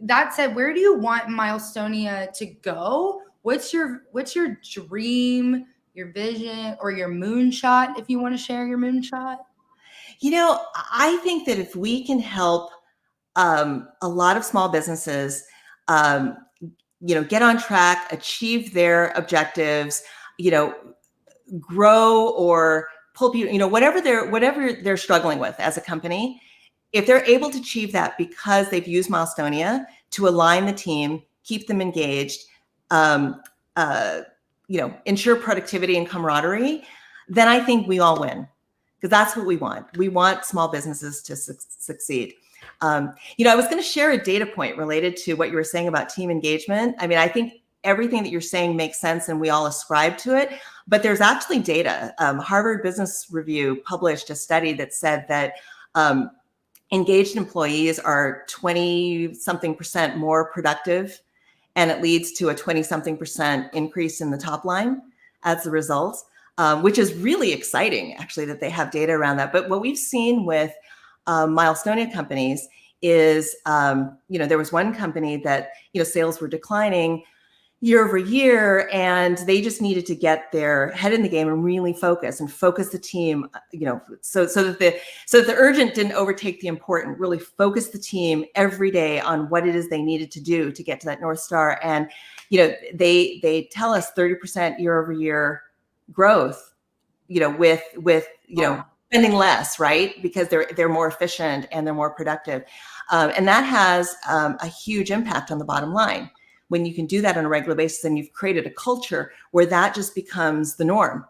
[SPEAKER 2] That said, where do you want Milestonia to go? What's your dream, your vision, or your moonshot, if you want to share your moonshot?
[SPEAKER 3] I think that if we can help a lot of small businesses, get on track, achieve their objectives, grow or pull people, whatever they're struggling with as a company, if they're able to achieve that because they've used Milestonia to align the team, keep them engaged, ensure productivity and camaraderie, then I think we all win. Because that's what we want. We want small businesses to succeed. I was going to share a data point related to what you were saying about team engagement. I mean, I think everything that you're saying makes sense and we all ascribe to it, but there's actually data. Harvard Business Review published a study that said that engaged employees are 20-something% more productive, and it leads to a 20-something% increase in the top line as a result. Which is really exciting, actually, that they have data around that. But what we've seen with Milestonia companies is, there was one company that, sales were declining year over year, and they just needed to get their head in the game and really focus the team, so that the urgent didn't overtake the important, really focus the team every day on what it is they needed to do to get to that North Star. And, they tell us 30% year over year growth, with spending less, right? Because they're more efficient and they're more productive. And that has a huge impact on the bottom line. When you can do that on a regular basis, and you've created a culture where that just becomes the norm,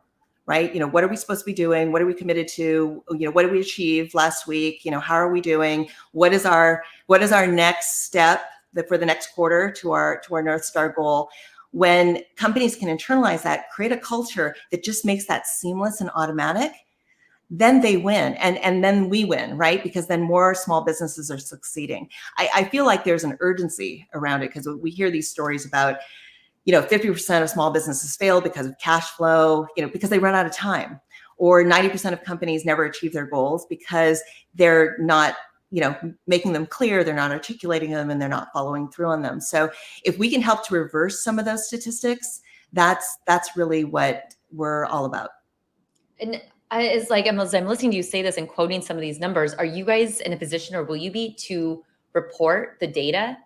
[SPEAKER 3] right? What are we supposed to be doing? What are we committed to? What did we achieve last week? How are we doing? What is our next step for the next quarter to our North Star goal? When companies can internalize that, create a culture that just makes that seamless and automatic, then they win. And then we win, right? Because then more small businesses are succeeding. I feel like there's an urgency around it, because we hear these stories about, 50% of small businesses fail because of cash flow, because they run out of time, or 90% of companies never achieve their goals because they're not making them clear, they're not articulating them, and they're not following through on them. So if we can help to reverse some of those statistics, that's really what we're all about.
[SPEAKER 1] And it's like, I'm listening to you say this and quoting some of these numbers. Are you guys in a position, or will you be, to report the data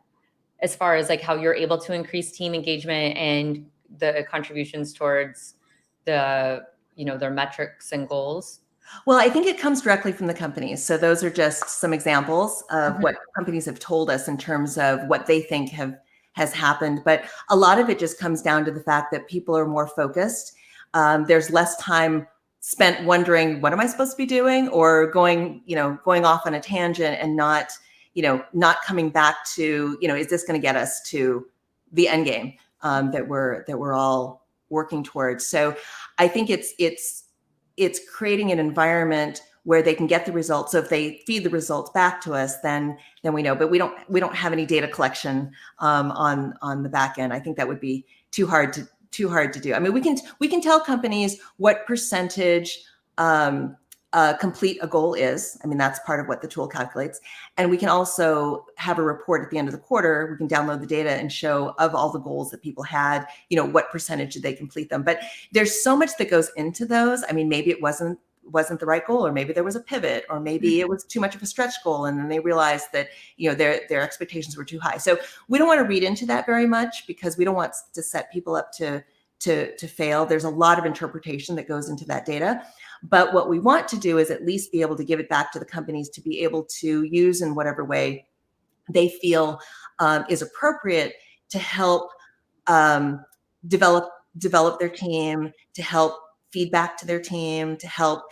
[SPEAKER 1] as far as like how you're able to increase team engagement and the contributions towards their metrics and goals?
[SPEAKER 3] Well, I think it comes directly from the companies. So those are just some examples of what companies have told us in terms of what they think has happened. But a lot of it just comes down to the fact that people are more focused. There's less time spent wondering, what am I supposed to be doing? Or going off on a tangent and not coming back to, is this going to get us to the end game that we're all working towards? So I think it's creating an environment where they can get the results. So if they feed the results back to us, then we know. But we don't have any data collection on the back end. I think that would be too hard to do. I mean, we can tell companies what percentage complete a goal is. I mean, that's part of what the tool calculates. And we can also have a report at the end of the quarter. We can download the data and show, of all the goals that people had, what percentage did they complete them. But there's so much that goes into those. I mean, maybe it wasn't the right goal, or maybe there was a pivot, or maybe it was too much of a stretch goal, and then they realized that their expectations were too high. So we don't want to read into that very much, because we don't want to set people up to to fail. There's a lot of interpretation that goes into that data. But what we want to do is at least be able to give it back to the companies to be able to use in whatever way they feel is appropriate to help develop their team, to help feedback to their team, to help,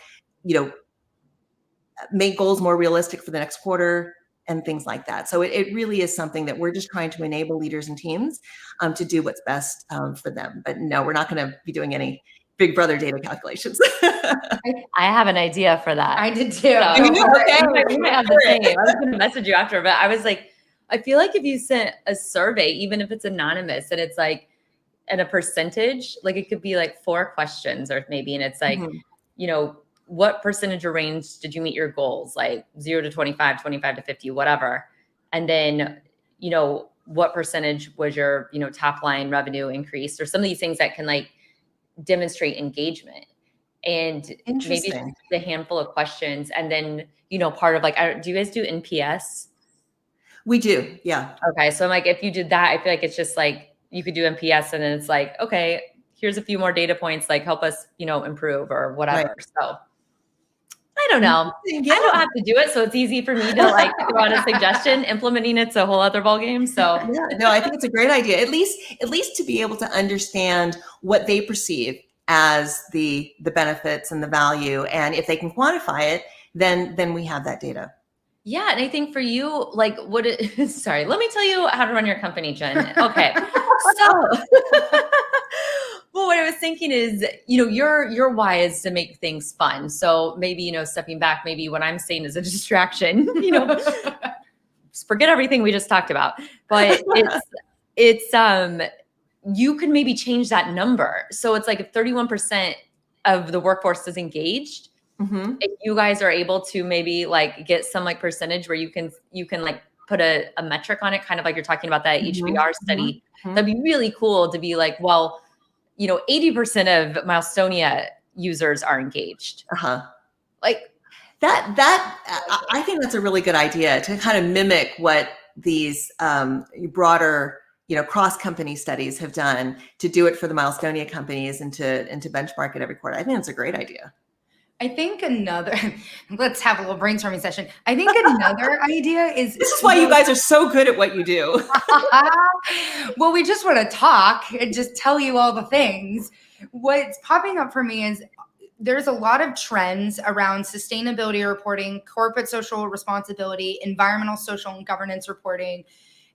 [SPEAKER 3] make goals more realistic for the next quarter and things like that. So it really is something that we're just trying to enable leaders and teams to do what's best for them. But no, we're not going to be doing any Big Brother data calculations.
[SPEAKER 1] I have an idea for that.
[SPEAKER 2] I did too.
[SPEAKER 1] So,
[SPEAKER 3] okay.
[SPEAKER 1] we might have the same. I was going to message you after, but I was like, I feel like if you sent a survey, even if it's anonymous, and it's like, and a percentage, like it could be like 4 questions or maybe, and it's like, what percentage or range did you meet your goals? Like 0 to 25, 25 to 50, whatever. And then, what percentage was your, top line revenue increase, or some of these things that can like demonstrate engagement. And maybe just a handful of questions. And then, part of like, do you guys do NPS?
[SPEAKER 3] We do. Yeah.
[SPEAKER 1] Okay. So I'm like, if you did that, I feel like it's just like, you could do NPS and then it's like, okay, here's a few more data points, like help us, improve or whatever. Right. So I don't know. Yeah. I don't have to do it. So it's easy for me to like throw out a suggestion. Implementing it's a whole other ballgame. So
[SPEAKER 3] yeah, no, I think it's a great idea. At least to be able to understand what they perceive as the benefits and the value. And if they can quantify it, then we have that data.
[SPEAKER 1] Yeah. And I think for you, like sorry, let me tell you how to run your company, Jen. Okay. So well, what I was thinking is, your why is to make things fun. So maybe, stepping back, maybe what I'm saying is a distraction, just forget everything we just talked about, but it's you can maybe change that number. So it's like if 31% of the workforce is engaged, if you guys are able to maybe like get some like percentage where you can like put a metric on it, kind of like you're talking about that HBR study, that'd be really cool to be like, well, 80% of Milestonia users are engaged. Like
[SPEAKER 3] that, I think that's a really good idea to kind of mimic what these broader, cross-company studies have done, to do it for the Milestonia companies and to benchmark it every quarter. I think it's a great idea.
[SPEAKER 2] I think let's have a little brainstorming session. I think another idea is...
[SPEAKER 3] This is why you guys are so good at what you do.
[SPEAKER 2] Well, we just want to talk and just tell you all the things. What's popping up for me is there's a lot of trends around sustainability reporting, corporate social responsibility, environmental, social, and governance reporting.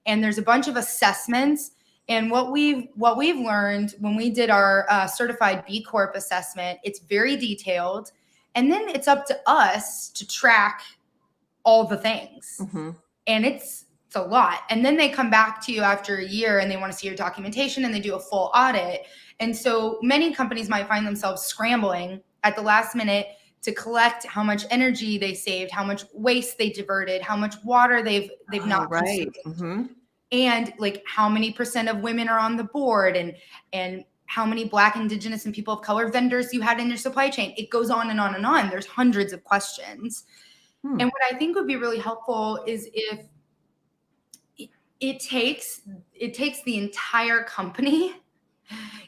[SPEAKER 2] And there's a bunch of assessments. And what we've learned when we did our certified B Corp assessment, it's very detailed. And then it's up to us to track all the things. And it's a lot. And then they come back to you after a year and they want to see your documentation and they do a full audit. And so many companies might find themselves scrambling at the last minute to collect how much energy they saved, how much waste they diverted, how much water they've not consumed. And like how many % of women are on the board, and how many Black, Indigenous, and people of color vendors you had in your supply chain. It goes on and on and on. There's hundreds of questions. And what I think would be really helpful is if it takes the entire company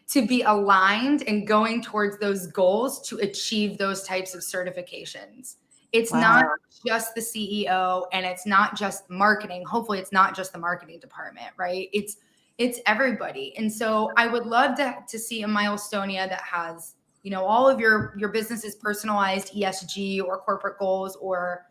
[SPEAKER 2] to be aligned and going towards those goals to achieve those types of certifications. It's not just the CEO and it's not just marketing. Hopefully it's not just the marketing department, right? It's everybody. And so I would love to see a Milestonia that has, all of your business's personalized ESG or corporate goals or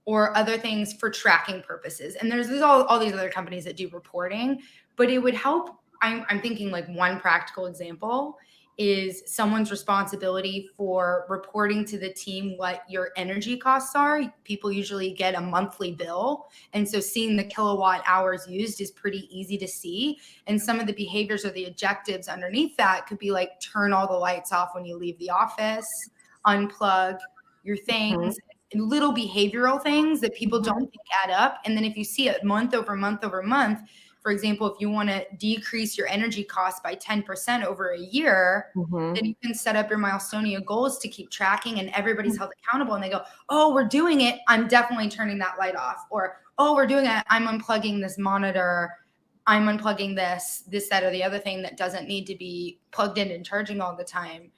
[SPEAKER 2] other things for tracking purposes. And there's all these other companies that do reporting, but it would help. I'm thinking like one practical example is someone's responsibility for reporting to the team what your energy costs are. People usually get a monthly bill. And so seeing the kilowatt hours used is pretty easy to see. And some of the behaviors or the objectives underneath that could be like, turn all the lights off when you leave the office, unplug your things, little behavioral things that people don't think add up. And then if you see it month over month over month, for example, if you want to decrease your energy costs by 10% over a year, then you can set up your Milestonia goals to keep tracking, and everybody's held accountable. And they go, oh, we're doing it. I'm definitely turning that light off. Or, oh, we're doing it. I'm unplugging this monitor I'm unplugging this, that, or the other thing that doesn't need to be plugged in and charging all the time.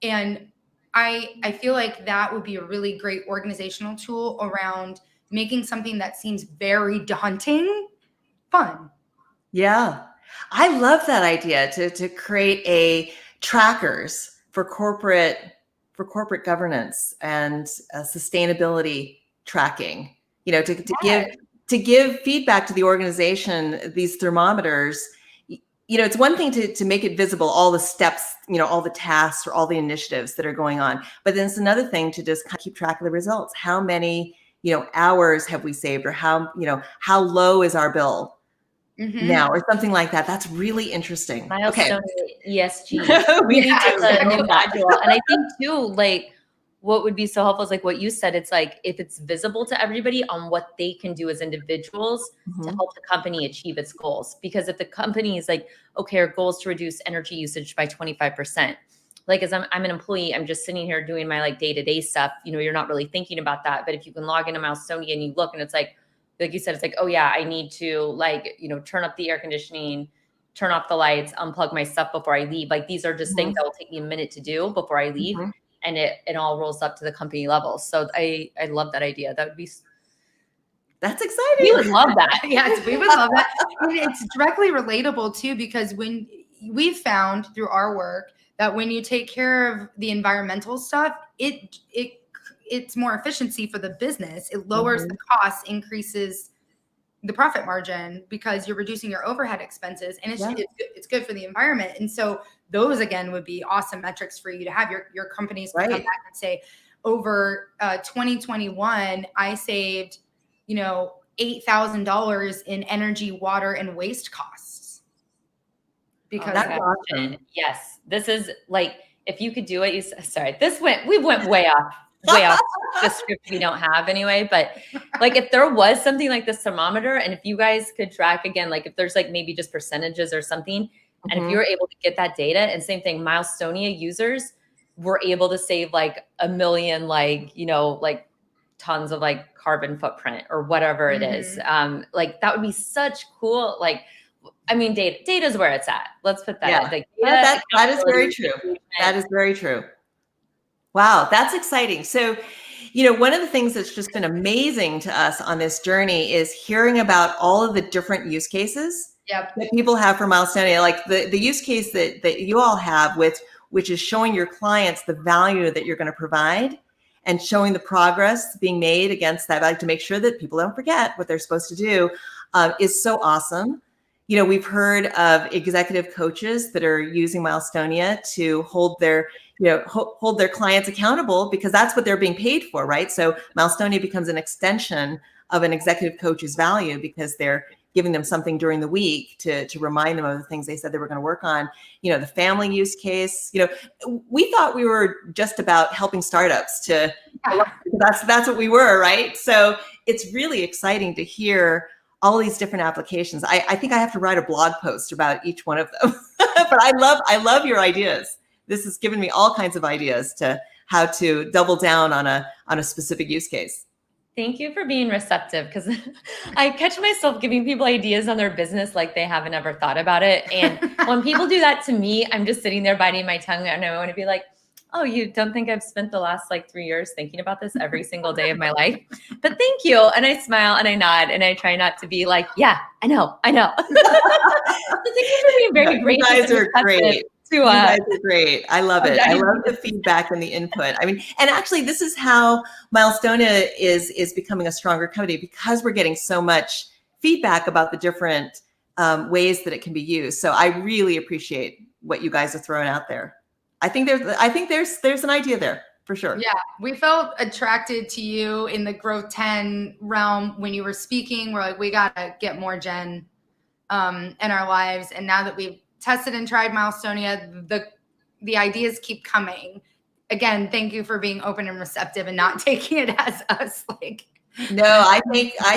[SPEAKER 2] And I feel like that would be a really great organizational tool around making something that seems very daunting fun.
[SPEAKER 3] Yeah. I love that idea to create a trackers for corporate governance and sustainability tracking, to give feedback to the organization, these thermometers. It's one thing to make it visible, all the steps, all the tasks or all the initiatives that are going on. But then it's another thing to just kind of keep track of the results. How many, hours have we saved, or how low is our bill now, or something like that. That's really interesting.
[SPEAKER 1] Milestone ESG.
[SPEAKER 3] We need to
[SPEAKER 1] a new module. And I think too, like what would be so helpful is like what you said, it's like if it's visible to everybody on what they can do as individuals to help the company achieve its goals. Because if the company is like, okay, our goal is to reduce energy usage by 25%. Like as I'm an employee, I'm just sitting here doing my like day-to-day stuff. You're not really thinking about that. But if you can log into Milestonia and you look and it's like you said, it's like, oh yeah, I need to like, turn up the air conditioning, turn off the lights, unplug my stuff before I leave. Like these are just things that will take me a minute to do before I leave. And it all rolls up to the company level. So I love that idea.
[SPEAKER 3] That's exciting.
[SPEAKER 2] We would love that. Yes, we would love that. And it's directly relatable too, because when we've found through our work that when you take care of the environmental stuff, it's more efficiency for the business. It lowers the costs, increases the profit margin because you're reducing your overhead expenses, and it's good for the environment. And so those again would be awesome metrics for you to have. Your companies can come back and say, over 2021, I saved, $8,000 in energy, water, and waste costs. Because
[SPEAKER 3] that's awesome.
[SPEAKER 1] Yes, this is like if you could do it. We went way off the script we don't have anyway. But like if there was something like this thermometer, and if you guys could track again, like if there's like maybe just percentages or something, and if you were able to get that data, and same thing, Milestonia users were able to save like 1 million, like, like tons of like carbon footprint or whatever it is. Like that would be such cool. Like, I mean, data is where it's at. Let's put that. Like,
[SPEAKER 3] that is very true. That is very true. Wow, that's exciting. So, one of the things that's just been amazing to us on this journey is hearing about all of the different use cases that people have for Milestonia, like the use case that you all have which is showing your clients the value that you're going to provide and showing the progress being made against that value to make sure that people don't forget what they're supposed to do is so awesome. We've heard of executive coaches that are using Milestonia to hold their clients accountable because that's what they're being paid for, right? So Milestonia becomes an extension of an executive coach's value because they're giving them something during the week to remind them of the things they said they were going to work on. The family use case, we thought we were just about helping startups that's what we were, right? So it's really exciting to hear all these different applications. I think I have to write a blog post about each one of them, but I love your ideas. This has given me all kinds of ideas to how to double down on a specific use case.
[SPEAKER 1] Thank you for being receptive, because I catch myself giving people ideas on their business like they haven't ever thought about it. And when people do that to me, I'm just sitting there biting my tongue, and I want to be like, oh, you don't think I've spent the last like 3 years thinking about this every single day of my life? But thank you. And I smile and I nod and I try not to be like, yeah, I know. So thank you for being very great.
[SPEAKER 3] You guys are great. You guys are great. I love it. I love the feedback and the input. I mean, and actually this is how Milestonia is becoming a stronger company, because we're getting so much feedback about the different ways that it can be used. So I really appreciate what you guys are throwing out there. I think there's an idea there for sure.
[SPEAKER 2] Yeah, we felt attracted to you in the Growth 10 realm when you were speaking. We're like, we gotta get more Jen in our lives. And now that we've tested and tried Milestonia, the ideas keep coming. Again, thank you for being open and receptive and not taking it as us like.
[SPEAKER 3] No, I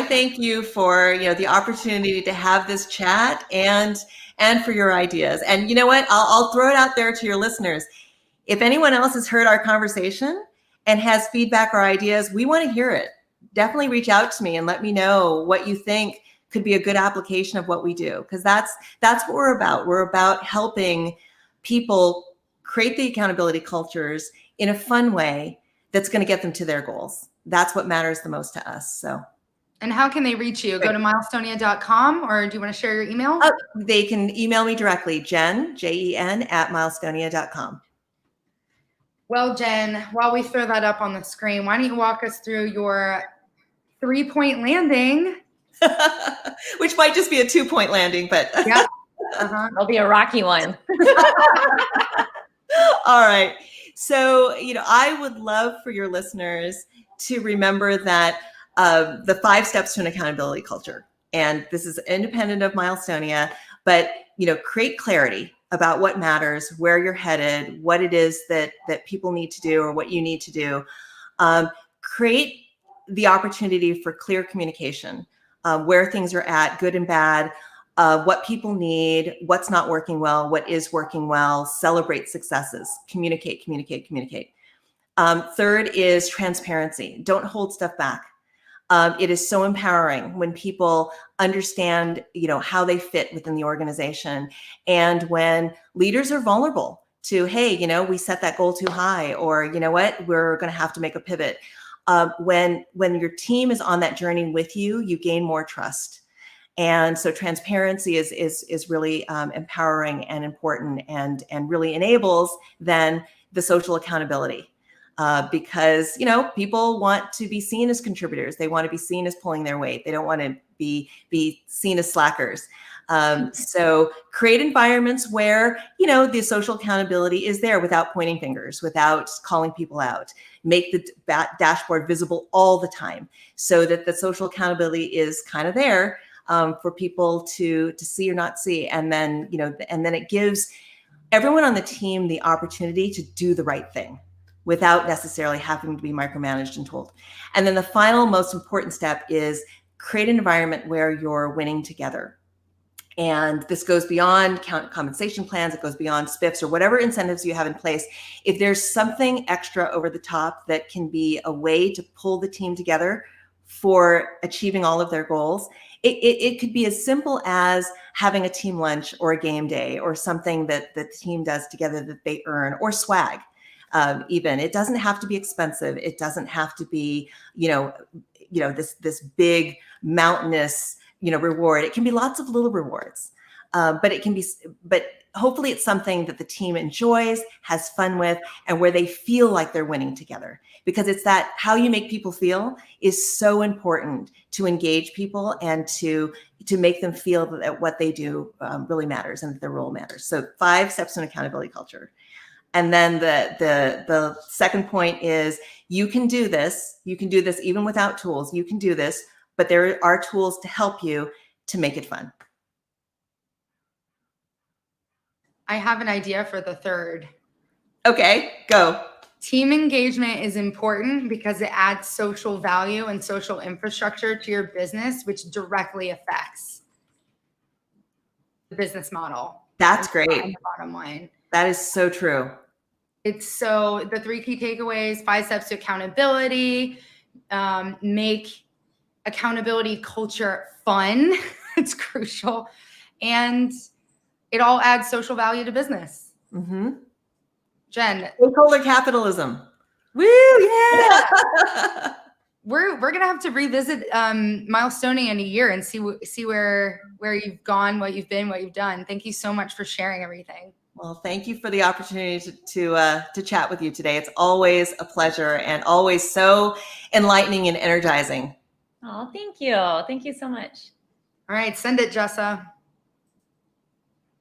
[SPEAKER 3] thank you for the opportunity to have this chat and for your ideas. And you know what? I'll throw it out there to your listeners. If anyone else has heard our conversation and has feedback or ideas, we want to hear it. Definitely reach out to me and let me know what you think could be a good application of what we do, because that's what we're about. We're about helping people create the accountability cultures in a fun way that's going to get them to their goals. That's what matters the most to us. So.
[SPEAKER 2] And how can they reach you? Go to milestonia.com, or do you want to share your email?
[SPEAKER 3] They can email me directly, Jen, Jen, @milestonia.com.
[SPEAKER 2] Well, Jen, while we throw that up on the screen, why don't you walk us through your 3-point landing?
[SPEAKER 3] Which might just be a 2-point landing, but
[SPEAKER 2] yeah,
[SPEAKER 1] It'll be a rocky one.
[SPEAKER 3] All right. So, I would love for your listeners to remember that the 5 steps to an accountability culture. And this is independent of Milestonia, but, create clarity about what matters, where you're headed, what it is that people need to do or what you need to do. Create the opportunity for clear communication, where things are at, good and bad, what people need, what's not working well, what is working well, celebrate successes, communicate. Third is transparency. Don't hold stuff back. It is so empowering when people understand, how they fit within the organization. And when leaders are vulnerable to, hey, we set that goal too high, or, what, we're going to have to make a pivot. When your team is on that journey with you, you gain more trust. And so transparency is really empowering and important, and really enables then the social accountability. Because, people want to be seen as contributors. They want to be seen as pulling their weight. They don't want to be seen as slackers. So create environments where, the social accountability is there without pointing fingers, without calling people out. Make the dashboard visible all the time so that the social accountability is kind of there for people to see or not see. And then, and then it gives everyone on the team the opportunity to do the right thing without necessarily having to be micromanaged and told. And then the final most important step is create an environment where you're winning together. And this goes beyond compensation plans. It goes beyond spiffs or whatever incentives you have in place. If there's something extra over the top that can be a way to pull the team together for achieving all of their goals, it could be as simple as having a team lunch or a game day or something that the team does together that they earn, or swag. Even it doesn't have to be expensive. It doesn't have to be, this big mountainous, reward. It can be lots of little rewards, but hopefully it's something that the team enjoys, has fun with, and where they feel like they're winning together. Because it's that how you make people feel is so important to engage people and to make them feel that what they do really matters and that their role matters. So 5 steps to an accountability culture. And then the second point is you can do this. You can do this even without tools. You can do this, but there are tools to help you to make it fun.
[SPEAKER 2] I have an idea for the third.
[SPEAKER 3] Okay, go.
[SPEAKER 2] Team engagement is important because it adds social value and social infrastructure to your business, which directly affects the business model.
[SPEAKER 3] That's great.
[SPEAKER 2] And the bottom line.
[SPEAKER 3] That is so true.
[SPEAKER 2] It's so the 3 key takeaways: 5 steps to accountability, make accountability culture fun. It's crucial. And it all adds social value to business.
[SPEAKER 3] Mm-hmm.
[SPEAKER 2] Jen.
[SPEAKER 3] Stakeholder capitalism.
[SPEAKER 2] Woo, yeah. We're gonna have to revisit Milestonia in a year and see where you've gone, what you've been, what you've done. Thank you so much for sharing everything.
[SPEAKER 3] Well, thank you for the opportunity to chat with you today. It's always a pleasure and always so enlightening and energizing.
[SPEAKER 1] Oh, thank you. Thank you so much.
[SPEAKER 2] All right, send it, Jessa.